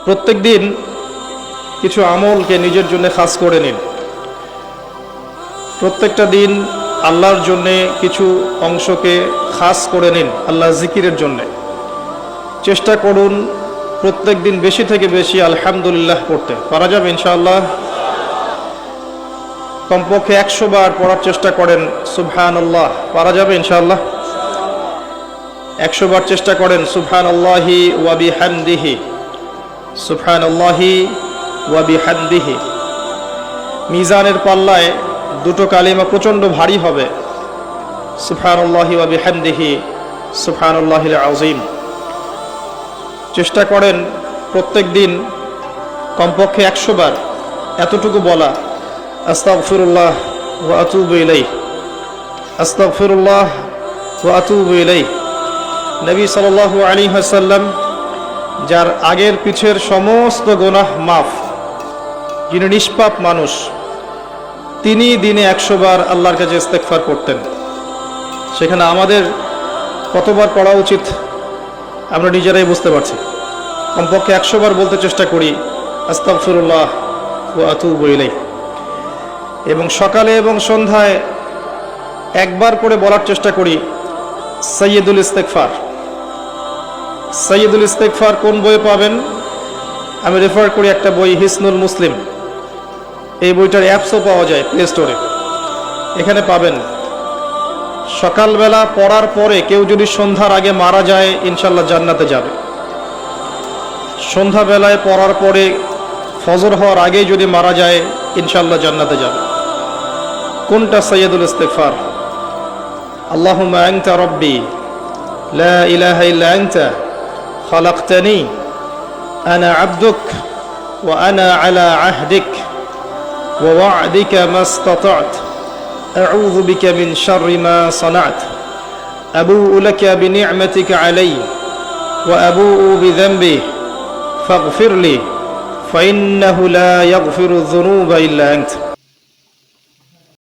প্রত্যেক দিন কিছু আমলকে নিজের জন্য খাস করে নিন। প্রত্যেকটা দিন আল্লাহর জন্যে কিছু অংশকে খাস করে নিন, আল্লাহ জিকিরের জন্যে। চেষ্টা করুন প্রত্যেক দিন বেশি থেকে বেশি আলহামদুলিল্লাহ পড়তে। পারা যাবে ইনশাআল্লাহ? কমপক্ষে 100 বার পড়ার চেষ্টা করেন সুবহানাল্লাহ। পারা যাবে ইনশাআল্লাহ? 100 বার চেষ্টা করেন সুবহানাল্লাহি ওয়া বিহামদিহি, সুবহানাল্লাহি ওয়া বিহামদিহি। মিজানের পাল্লায় দুটো কালিমা প্রচণ্ড ভারী হবে, সুবহানাল্লাহি ওয়া বিহামদিহি, সুবহানাল্লাহিল আযীম। চেষ্টা করেন প্রত্যেক দিন কমপক্ষে 100 বার এতটুকু বলা, আস্তাগফিরুল্লাহ ওয়া আতুবু ইলাইহি, আস্তাগফিরুল্লাহ ওয়া আতুবু ইলাইহি। নবী সাল্লাল্লাহু আলাইহি ওয়াসাল্লাম, যার আগের পিছের সমস্ত গুনাহ মাফ, যিনি নিষ্পাপ মানুষ, তিনি দিনে 100 বার আল্লাহর কাছে ইস্তেগফার করতেন। সেখানে আমাদের কতবার পড়া উচিত আমরা নিজেরাই বুঝতে পারছি। কমপক্ষে 100 বার বলতে চেষ্টা করি আস্তাগফিরুল্লাহ ওয়া আতুবু ইলাইহি। এবং সকালে এবং সন্ধ্যায় একবার করে বলার চেষ্টা করি সাইয়্যিদুল ইস্তেগফার। সাইয়্যিদুল ইস্তেগফার কোন বইয়ে পাবেন? আমি রেফার করি একটা বই, হিসনুল মুসলিম। এই বইটার অ্যাপসও পাওয়া যায় প্লে স্টোরে, এখানে পাবেন। সকালবেলা পড়ার পরে কেউ যদি সন্ধ্যার আগে মারা যায় ইনশাল্লাহ জান্নাতে যাবে। সন্ধ্যাবেলায় পড়ার পরে ফজর হওয়ার আগেই যদি মারা যায় ইনশাল্লাহ জান্নাতে যাবে। কোনটা সাইয়্যিদুল ইস্তেগফার? আল্লাহুম্মা আনতা রাব্বি লা ইলাহা ইল্লা আনতা খালাকতানি আনা আবদুক ওয়া আনা আলা আহদিক ওয়া ওয়া'দিকা মাস্তাতা'ত আউযু বিকা মিন শাররি মা সানা'ত আবু'ু লাকা বিনি'মাতিকা আলাইয়া ওয়া আবু'ু বিযানবি ফাগফিরলি ফাইন্নাহু লা ইয়াগফিরু যুনুবা ইল্লা আনতা।